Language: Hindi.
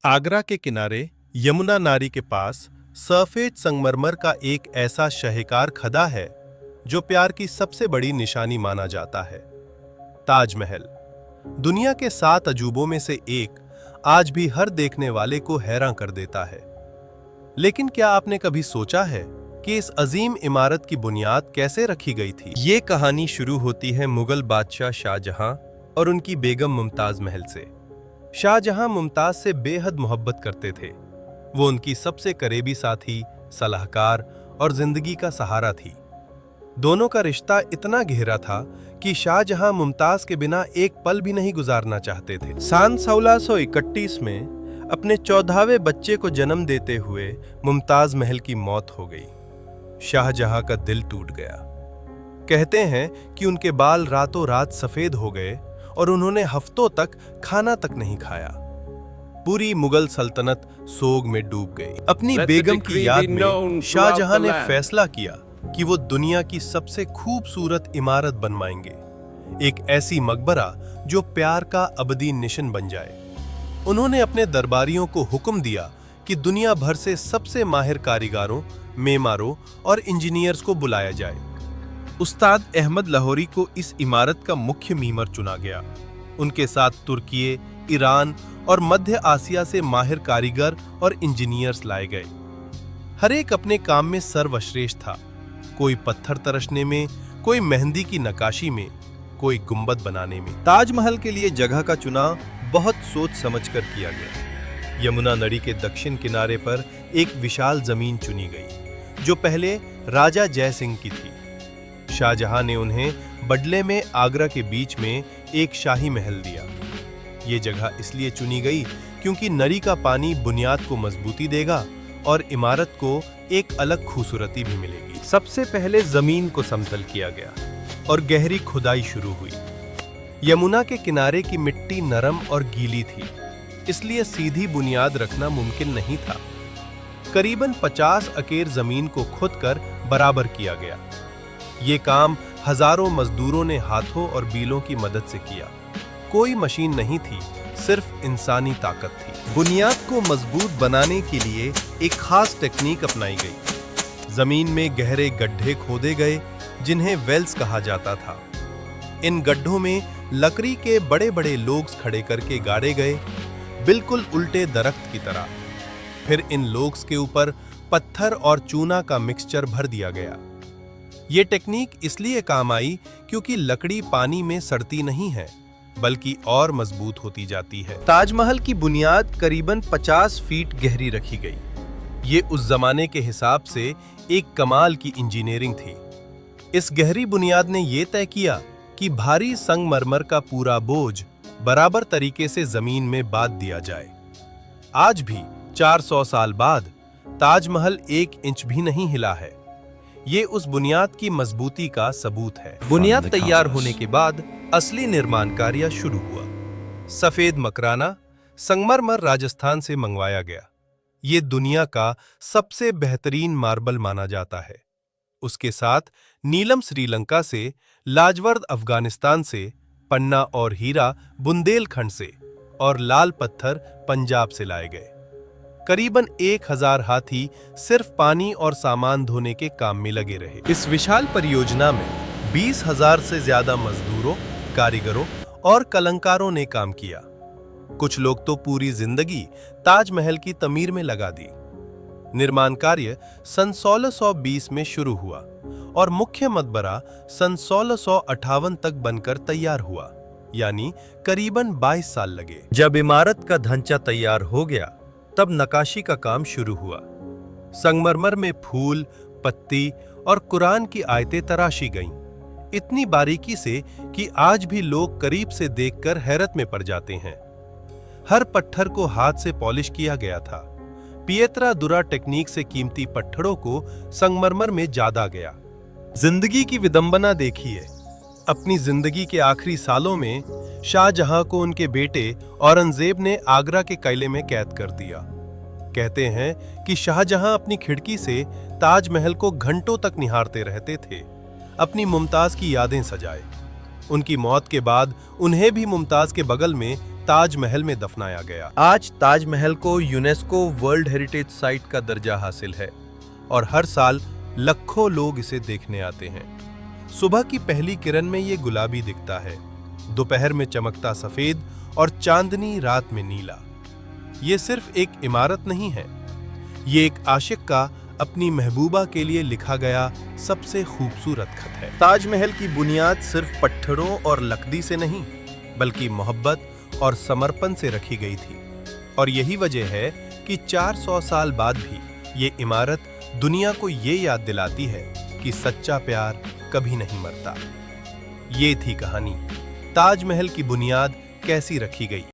आगरा के किनारे यमुना नारी के पास सफेद संगमरमर का एक ऐसा शाहकार खदा है जो प्यार की सबसे बड़ी निशानी माना जाता है। ताजमहल दुनिया के 7 अजूबों में से एक आज भी हर देखने वाले को हैरान कर देता है। लेकिन क्या आपने कभी सोचा है कि इस अजीम इमारत की बुनियाद कैसे रखी गई थी? ये कहानी शुरू होती है मुगल बादशाह शाहजहां और उनकी बेगम मुमताज महल से। शाहजहां मुमताज से बेहद मोहब्बत करते थे। वो उनकी सबसे करीबी साथी, सलाहकार और जिंदगी का सहारा थी। दोनों का रिश्ता इतना गहरा था कि शाहजहां मुमताज के बिना एक पल भी नहीं गुजारना चाहते थे। सन 1631 में अपने 14वें बच्चे को जन्म देते हुए मुमताज महल की मौत हो गई। शाहजहां का दिल टूट गया। कहते हैं कि उनके बाल रातों रात सफेद हो गए और उन्होंने हफ्तों तक खाना तक नहीं खाया। पूरी मुगल सल्तनत सोग में डूब गई। अपनी बेगम की याद में शाहजहां ने फैसला किया कि वो दुनिया की सबसे खूबसूरत इमारत बनवाएंगे, एक ऐसी मकबरा जो प्यार का अबदी निशान बन जाए। उन्होंने अपने दरबारियों को हुक्म दिया कि दुनिया भर से सबसे माहिर कारीगरों, मेमारों और इंजीनियर्स को बुलाया जाए। उस्ताद अहमद लाहौरी को इस इमारत का मुख्य मीमर चुना गया। उनके साथ तुर्की, ईरान और मध्य आसिया से माहिर कारीगर और इंजीनियर्स लाए गए। हर एक अपने काम में सर्वश्रेष्ठ था। कोई पत्थर तरशने में, कोई मेहंदी की नक्काशी में, कोई गुंबद बनाने में। ताजमहल के लिए जगह का चुनाव बहुत सोच समझकर किया गया। यमुना नदी के दक्षिण किनारे पर एक विशाल जमीन चुनी गई जो पहले राजा जय सिंह की थी। शाहजहां ने उन्हें बदले में आगरा के बीच में एक शाही महल दिया। ये जगह इसलिए चुनी गई क्योंकि नदी का पानी बुनियाद को मजबूती देगा और इमारत को एक अलग खूबसूरती भी मिलेगी। सबसे पहले जमीन को समतल किया गया और गहरी खुदाई शुरू हुई। यमुना के किनारे की मिट्टी नरम और गीली थी, इसलिए सीधी बुनियाद रखना मुमकिन नहीं था। करीबन 50 अकेर जमीन को खोदकर बराबर किया गया। ये काम हजारों मजदूरों ने हाथों और बीलों की मदद से किया। कोई मशीन नहीं थी, सिर्फ इंसानी ताकत थी। बुनियाद को मजबूत बनाने के लिए एक खास टेक्निक अपनाई गई। जमीन में गहरे गड्ढे खोदे गए जिन्हें वेल्स कहा जाता था। इन गड्ढों में लकड़ी के बड़े बड़े लोग्स खड़े करके गाड़े गए, बिल्कुल उल्टे दरख्त की तरह। फिर इन लोग्स के ऊपर पत्थर और चूना का मिक्सचर भर दिया गया। ये टेक्निक इसलिए काम आई क्योंकि लकड़ी पानी में सड़ती नहीं है, बल्कि और मजबूत होती जाती है। ताजमहल की बुनियाद करीबन 50 फीट गहरी रखी गई। ये उस जमाने के हिसाब से एक कमाल की इंजीनियरिंग थी। इस गहरी बुनियाद ने यह तय किया कि भारी संगमरमर का पूरा बोझ बराबर तरीके से जमीन में बांध दिया जाए। आज भी 400 साल बाद ताजमहल 1 इंच भी नहीं हिला है। ये उस बुनियाद की मजबूती का सबूत है। बुनियाद तैयार होने के बाद असली निर्माण कार्य शुरू हुआ। सफेद मकराना संगमरमर राजस्थान से मंगवाया गया। ये दुनिया का सबसे बेहतरीन मार्बल माना जाता है। उसके साथ नीलम श्रीलंका से, लाजवर्द अफगानिस्तान से, पन्ना और हीरा बुंदेलखंड से और लाल पत्थर पंजाब से लाए गए। करीबन 1000 हाथी सिर्फ पानी और सामान धोने के काम में लगे रहे। इस विशाल परियोजना में 20,000 से ज्यादा मजदूरों, कारीगरों और कलंकारों ने काम किया। कुछ लोग तो पूरी जिंदगी ताजमहल की तमीर में लगा दी। निर्माण कार्य सन 1620 में शुरू हुआ और मुख्य मकबरा सन 1658 तक बनकर तैयार हुआ, यानी करीबन 22 साल लगे। जब इमारत का ढांचा तैयार हो गया तब नक्काशी का काम शुरू हुआ। संगमरमर में फूल, पत्ती और कुरान की आयतें तराशी गईं, इतनी बारीकी से कि आज भी लोग करीब से देखकर हैरत में पड़ जाते हैं। हर पत्थर को हाथ से पॉलिश किया गया था। पिएत्रा दुरा टेक्निक से कीमती पत्थरों को संगमरमर में जादा गया। जिंदगी की विडंबना देखिए। अपनी जिंदगी के आखिरी सालों में शाहजहां को उनके बेटे औरंगजेब ने आगरा के किले में कैद कर दिया। कहते हैं कि शाहजहां अपनी खिड़की से ताजमहल को घंटों तक निहारते रहते थे, अपनी मुमताज की यादें सजाए। उनकी मौत के बाद उन्हें भी मुमताज के बगल में ताजमहल में दफनाया गया। आज ताजमहल को यूनेस्को वर्ल्ड हेरिटेज साइट का दर्जा हासिल है और हर साल लाखों लोग इसे देखने आते हैं। सुबह की पहली किरण में ये गुलाबी दिखता है, दोपहर में चमकता सफेद और चांदनी रात में नीला। ये सिर्फ एक इमारत नहीं है, ये एक आशिक का अपनी महबूबा के लिए लिखा गया सबसे खूबसूरत खत है। ताजमहल की बुनियाद सिर्फ पत्थरों और लकड़ी से नहीं, बल्कि मोहब्बत और समर्पण से रखी गई थी। और यही वजह है कि 400 साल बाद भी ये इमारत दुनिया को ये याद दिलाती है कि सच्चा प्यार कभी नहीं मरता। ये थी कहानी, ताजमहल की बुनियाद कैसी रखी गई।